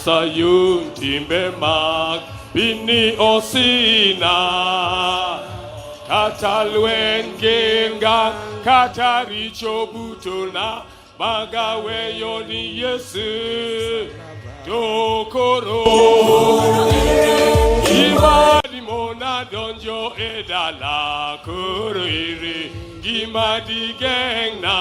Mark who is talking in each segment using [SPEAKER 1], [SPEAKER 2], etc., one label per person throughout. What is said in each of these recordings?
[SPEAKER 1] Sayun timbe mag bini osina katalwen genga kataricho butona magawe yoni Yesu dokoro imadi mona donjo edala kuruiri gimadi gengna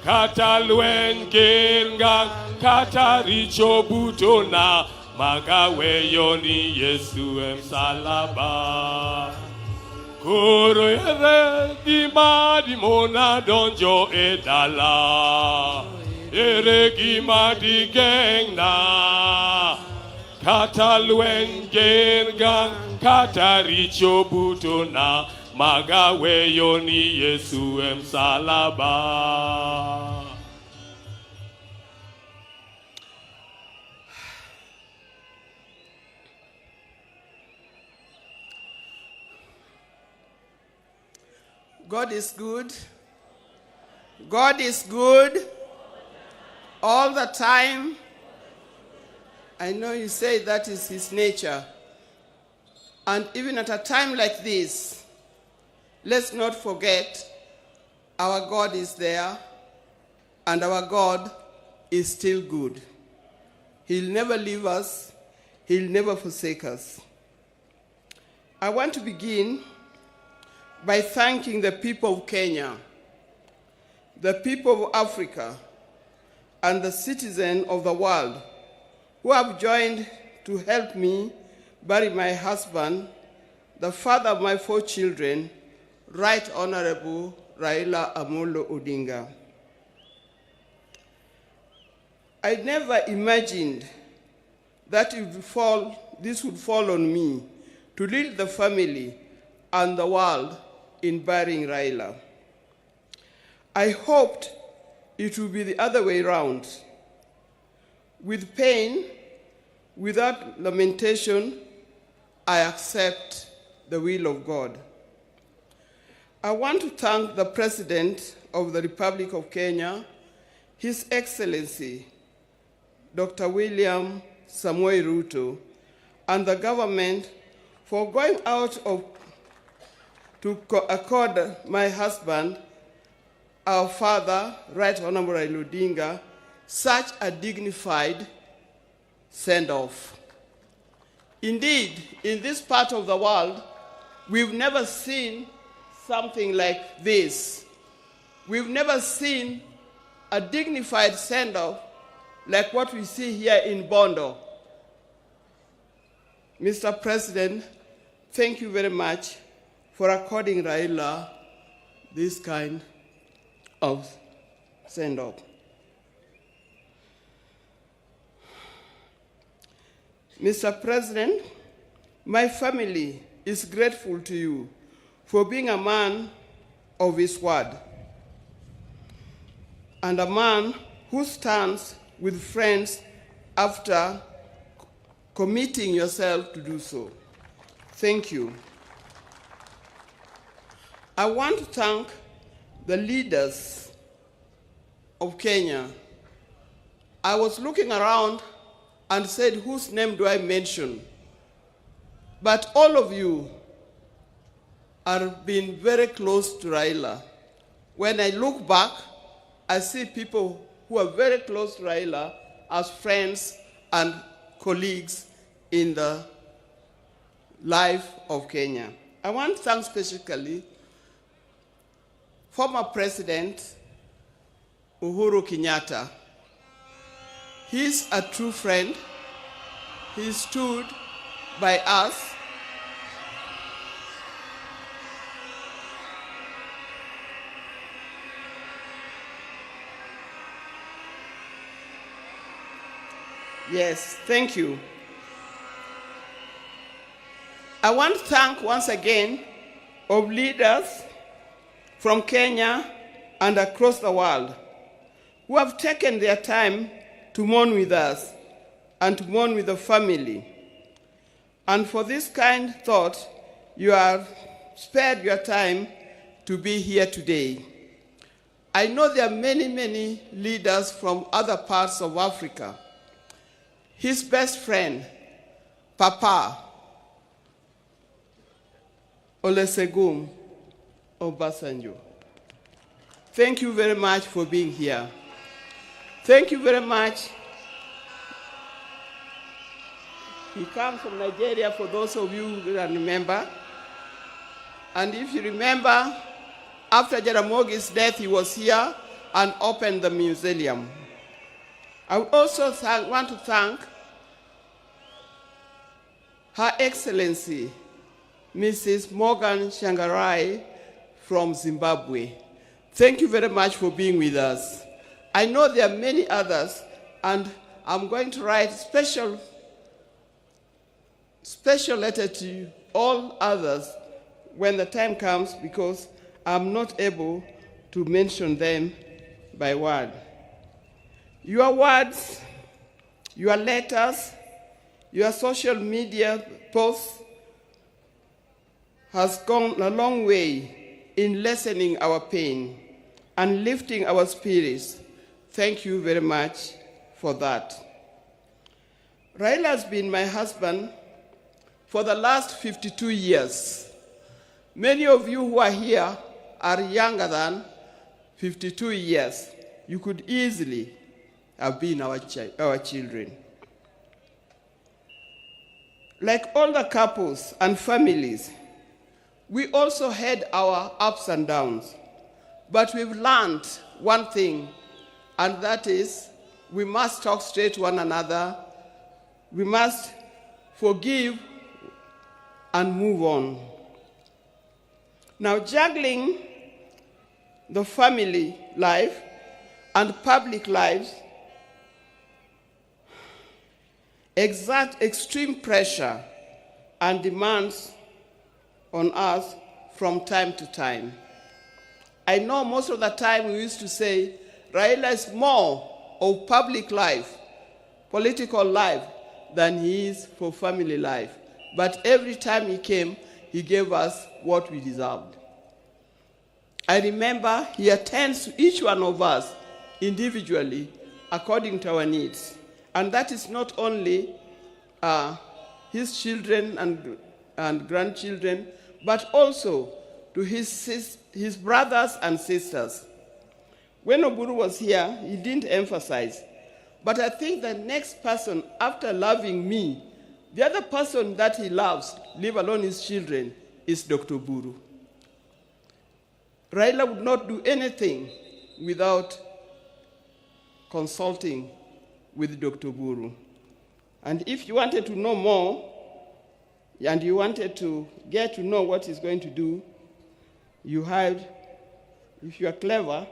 [SPEAKER 1] katalwen genga kataricho butona magawe yoni Yesu emsalaba koro ere gimadi mona donjo edala ere gimadi gengna katalwen genga kataricho butona magawe yoni Yesu emsalaba.
[SPEAKER 2] God is good. God is good all the time. I know you say that is his nature. And even at a time like this, let's not forget our God is there and our God is still good. He'll never leave us. He'll never forsake us. I want to begin by thanking the people of Kenya, the people of Africa, and the citizens of the world who have joined to help me bury my husband, the father of my 4 children, Right Honorable Raila Amolo Odinga. I never imagined that this would fall on me to lead the family and the world in burying Raila. I hoped it would be the other way around. With pain, without lamentation, I accept the will of God. I want to thank the President of the Republic of Kenya, His Excellency, Dr. William Samoei Ruto, and the government for going out to accord my husband, our father, Right Honorable Raila Odinga, such a dignified send-off. Indeed, in this part of the world, we've never seen something like this. We've never seen a dignified send-off like what we see here in Bondo. Mr. President, thank you very much for according Raila this kind of send-off. Mr. President, my family is grateful to you for being a man of his word and a man who stands with friends after committing yourself to do so. Thank you. I want to thank the leaders of Kenya. I was looking around and said, whose name do I mention? But all of you are being very close to Raila. When I look back, I see people who are very close to Raila as friends and colleagues in the life of Kenya. I want to thank specifically former President Uhuru Kenyatta. He's a true friend. He stood by us. Yes, thank you. I want to thank once again of leaders from Kenya and across the world who have taken their time to mourn with us and to mourn with the family. And for this kind thought, you have spared your time to be here today. I know there are many, many leaders from other parts of Africa, his best friend, Papa Olusegun Obasanjo. Thank you very much for being here. Thank you very much. He comes from Nigeria, for those of you who can remember. And if you remember, after Jaramogi's death, he was here and opened the museum. I would also want to thank Her Excellency, Mrs. Morgan Shangarai from Zimbabwe. Thank you very much for being with us. I know there are many others, and I'm going to write special letter to all others when the time comes, because I'm not able to mention them by word. Your words, your letters, your social media posts has gone a long way in lessening our pain and lifting our spirits. Thank you very much for that. Raila has been my husband for the last 52 years. Many of you who are here are younger than 52 years. You could easily have been our children. Like all the couples and families, we also had our ups and downs. But we've learned one thing, and that is we must talk straight to one another. We must forgive and move on. Now, juggling the family life and public lives exert extreme pressure and demands on us from time to time. I know most of the time we used to say Raila is more of public life, political life, than he is for family life. But every time he came, he gave us what we deserved. I remember he attends to each one of us individually according to our needs. And that is not only his children and grandchildren, but also to his brothers and sisters. When Oburu was here, he didn't emphasize. But I think the next person, after loving me, the other person that he loves, leave alone his children, is Dr. Buru. Raila would not do anything without consulting with Dr. Buru. And if you wanted to know more, and you wanted to get to know what he's going to do, if you are clever,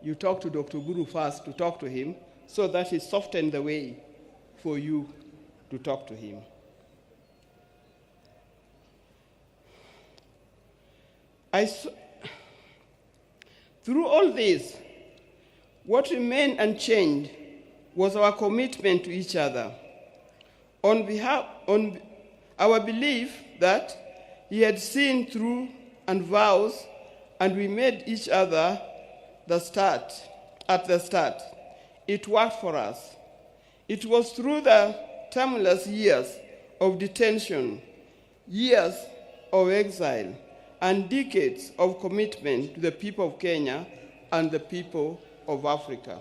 [SPEAKER 2] you talk to Dr. Buru first to talk to him, so that he softened the way for you to talk to him. Through all this, what remained unchanged was our commitment to each other. On our belief that he had seen through and vows, and we made each other at the start. It worked for us. It was through the tumultuous years of detention, years of exile, and decades of commitment to the people of Kenya and the people of Africa.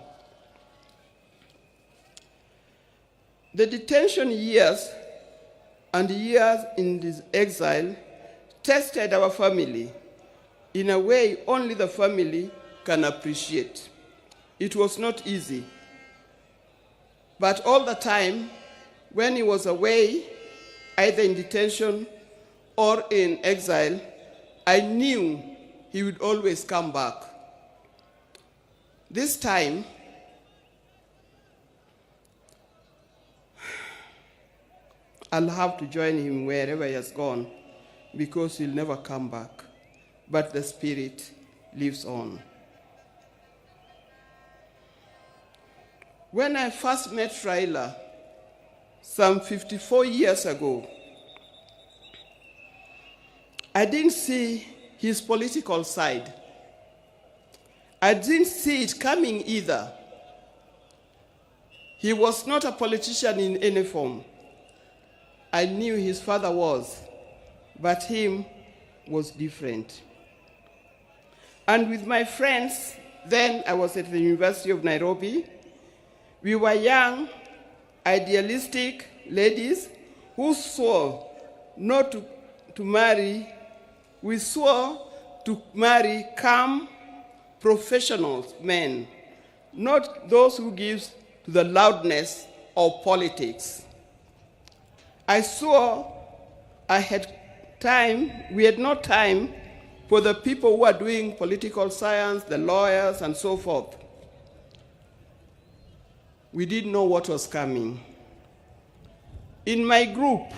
[SPEAKER 2] The detention years and years in this exile tested our family in a way only the family can appreciate. It was not easy. But all the time, when he was away, either in detention or in exile, I knew he would always come back. This time, I'll have to join him wherever he has gone, because he'll never come back. But the spirit lives on. When I first met Raila, some 54 years ago, I didn't see his political side. I didn't see it coming either. He was not a politician in any form. I knew his father was, but him was different. And with my friends, then I was at the University of Nairobi, we were young, idealistic ladies who swore not to marry. We swore to marry calm, professional men, not those who give to the loudness of politics. I swore we had no time for the people who are doing political science, the lawyers, and so forth. We didn't know what was coming. In my group,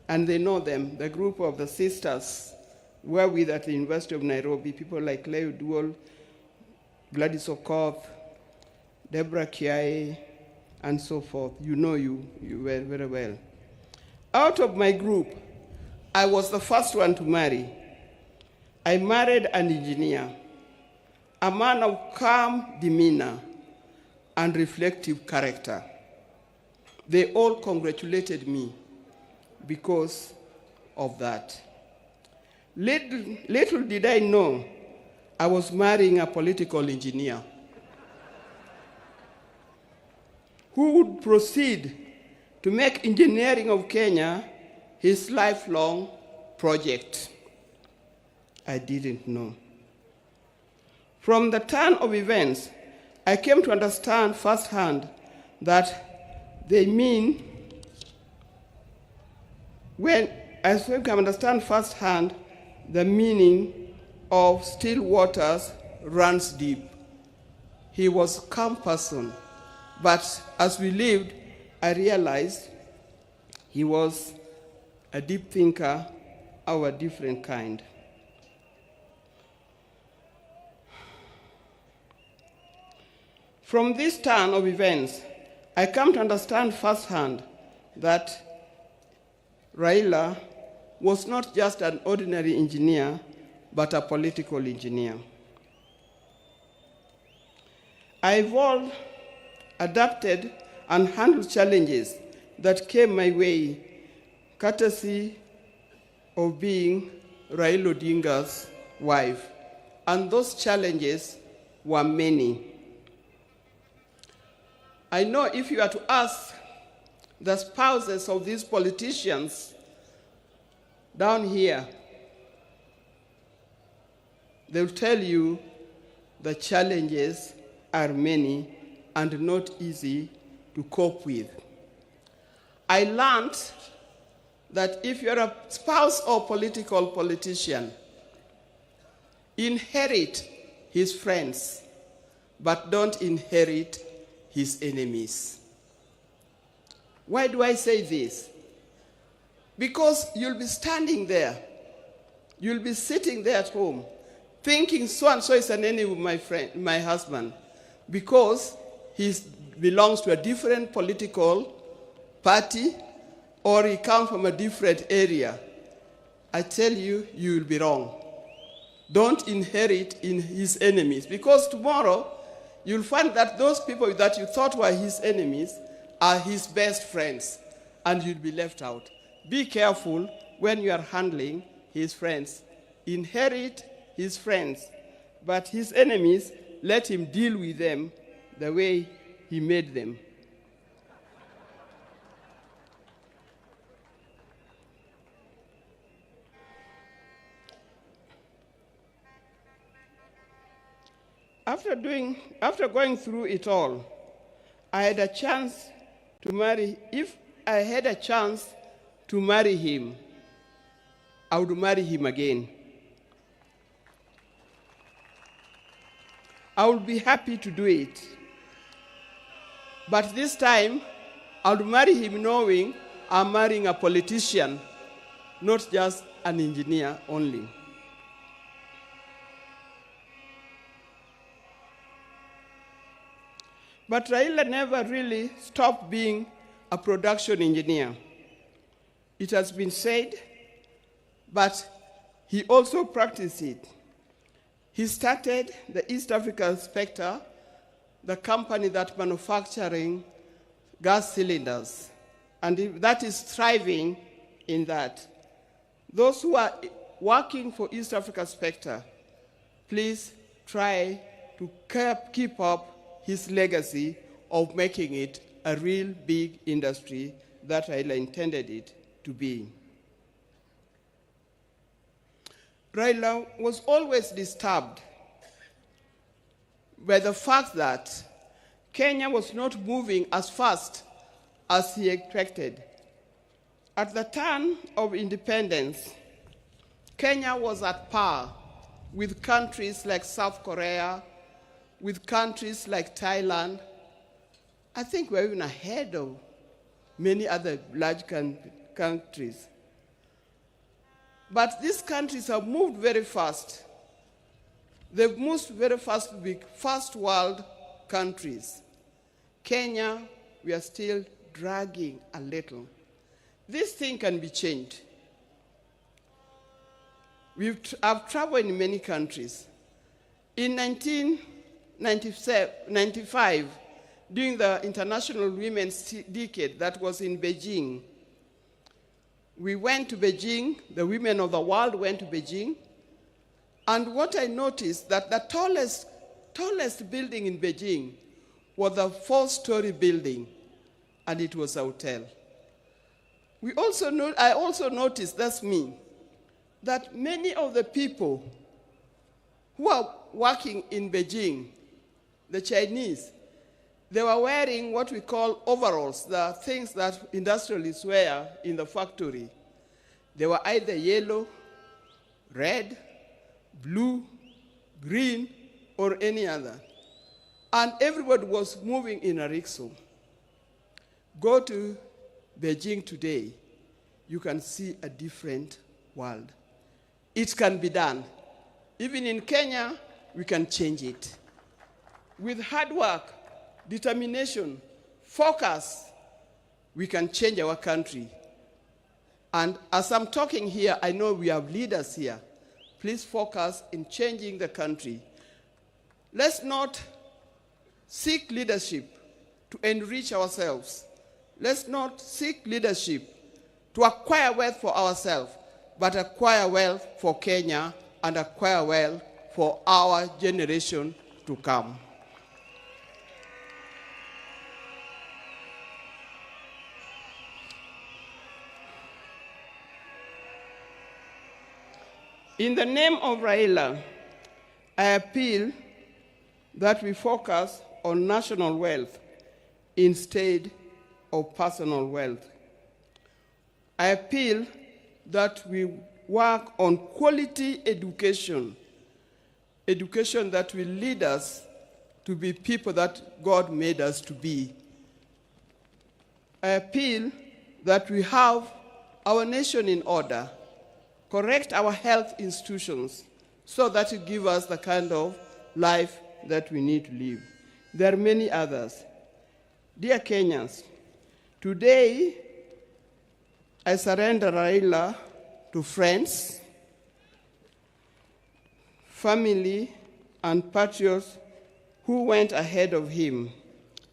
[SPEAKER 2] and they know them, the group of the sisters were with at the University of Nairobi, people like Leo Duol, Gladys Okoth, Deborah Kiai, and so forth. You know you very well. Out of my group, I was the first one to marry. I married an engineer, a man of calm demeanor and reflective character. They all congratulated me because of that. Little did I know I was marrying a political engineer who would proceed to make engineering of Kenya his lifelong project. I didn't know. From the turn of events, I came to understand firsthand that they mean the meaning of still waters runs deep. He was a calm person, but as we lived, I realized he was a deep thinker of a different kind. From this turn of events, I come to understand firsthand that Raila was not just an ordinary engineer, but a political engineer. I evolved, adapted, and handled challenges that came my way, courtesy of being Raila Odinga's wife. And those challenges were many. I know if you are to ask the spouses of these politicians down here, they'll tell you the challenges are many and not easy to cope with. I learned that if you're a spouse or politician, inherit his friends, but don't inherit his enemies. Why do I say this? Because you'll be standing there, you'll be sitting there at home, thinking so-and-so is an enemy of my husband, because he belongs to a different political party, or he comes from a different area. I tell you, you will be wrong. Don't inherit in his enemies, because tomorrow you'll find that those people that you thought were his enemies are his best friends, and you'll be left out. Be careful when you are handling his friends. Inherit his friends, but his enemies, let him deal with them the way he made them. After going through it all, I had a chance to marry. If I had a chance to marry him, I would marry him again. I would be happy to do it. But this time, I would marry him knowing I'm marrying a politician, not just an engineer only. But Raila never really stopped being a production engineer. It has been said, but he also practiced it. He started the East African Spectre the company that manufacturing gas cylinders, and that is thriving in that. Those who are working for East Africa Spectre, please try to keep up his legacy of making it a real big industry that Raila intended it to be. Raila was always disturbed by the fact that Kenya was not moving as fast as he expected. At the turn of independence, Kenya was at par with countries like South Korea, with countries like Thailand. I think we're even ahead of many other large countries. But these countries have moved very fast. They've moved very fast to be first world countries. Kenya, we are still dragging a little. This thing can be changed. I've traveled in many countries. In 1995, during the International Women's Decade that was in Beijing, we went to Beijing, the women of the world went to Beijing, and what I noticed that the tallest building in Beijing was a 4-story building, and it was a hotel. I also noticed, that's me, that many of the people who are working in Beijing, the Chinese, they were wearing what we call overalls, the things that industrialists wear in the factory. They were either yellow, red, blue, green, or any other. And everybody was moving in a rickshaw. Go to Beijing today, you can see a different world. It can be done. Even in Kenya, we can change it. With hard work, determination, focus, we can change our country. And as I'm talking here, I know we have leaders here. Please focus in changing the country. Let's not seek leadership to enrich ourselves. Let's not seek leadership to acquire wealth for ourselves, but acquire wealth for Kenya and acquire wealth for our generation to come. In the name of Raila, I appeal that we focus on national wealth instead of personal wealth. I appeal that we work on quality education, education that will lead us to be people that God made us to be. I appeal that we have our nation in order, correct our health institutions so that it gives us the kind of life that we need to live. There are many others. Dear Kenyans, today I surrender Raila to friends, family, and patriots who went ahead of him.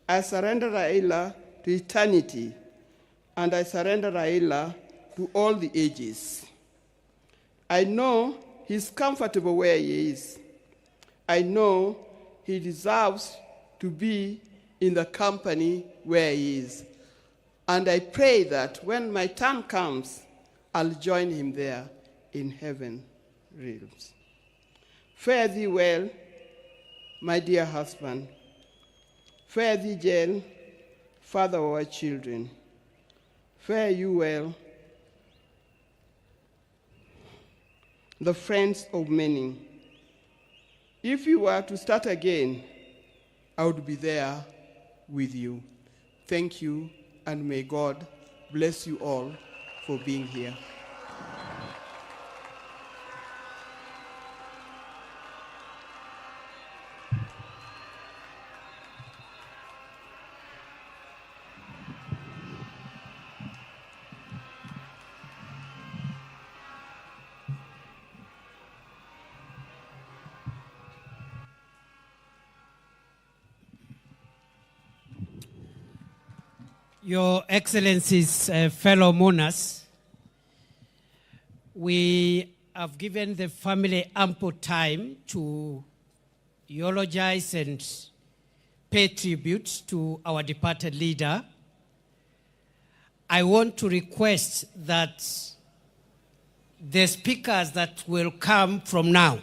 [SPEAKER 2] I surrender Raila to eternity, and I surrender Raila to all the ages. I know he's comfortable where he is. I know he deserves to be in the company where he is. And I pray that when my time comes, I'll join him there in heaven realms. Fare thee well, my dear husband. Fare thee well, father of our children. Fare you well, the friends of many. If you were to start again, I would be there with you. Thank you, and may God bless you all for being here.
[SPEAKER 3] Your Excellencies, fellow mourners, we have given the family ample time to eulogize and pay tribute to our departed leader. I want to request that the speakers that will come from now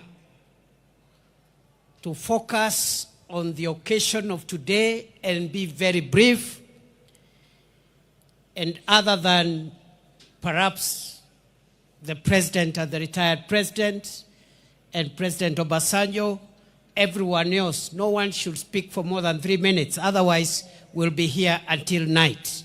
[SPEAKER 3] to focus on the occasion of today and be very brief, and other than perhaps the president and the retired president and President Obasanjo, everyone else, no one should speak for more than 3 minutes. Otherwise, we'll be here until night.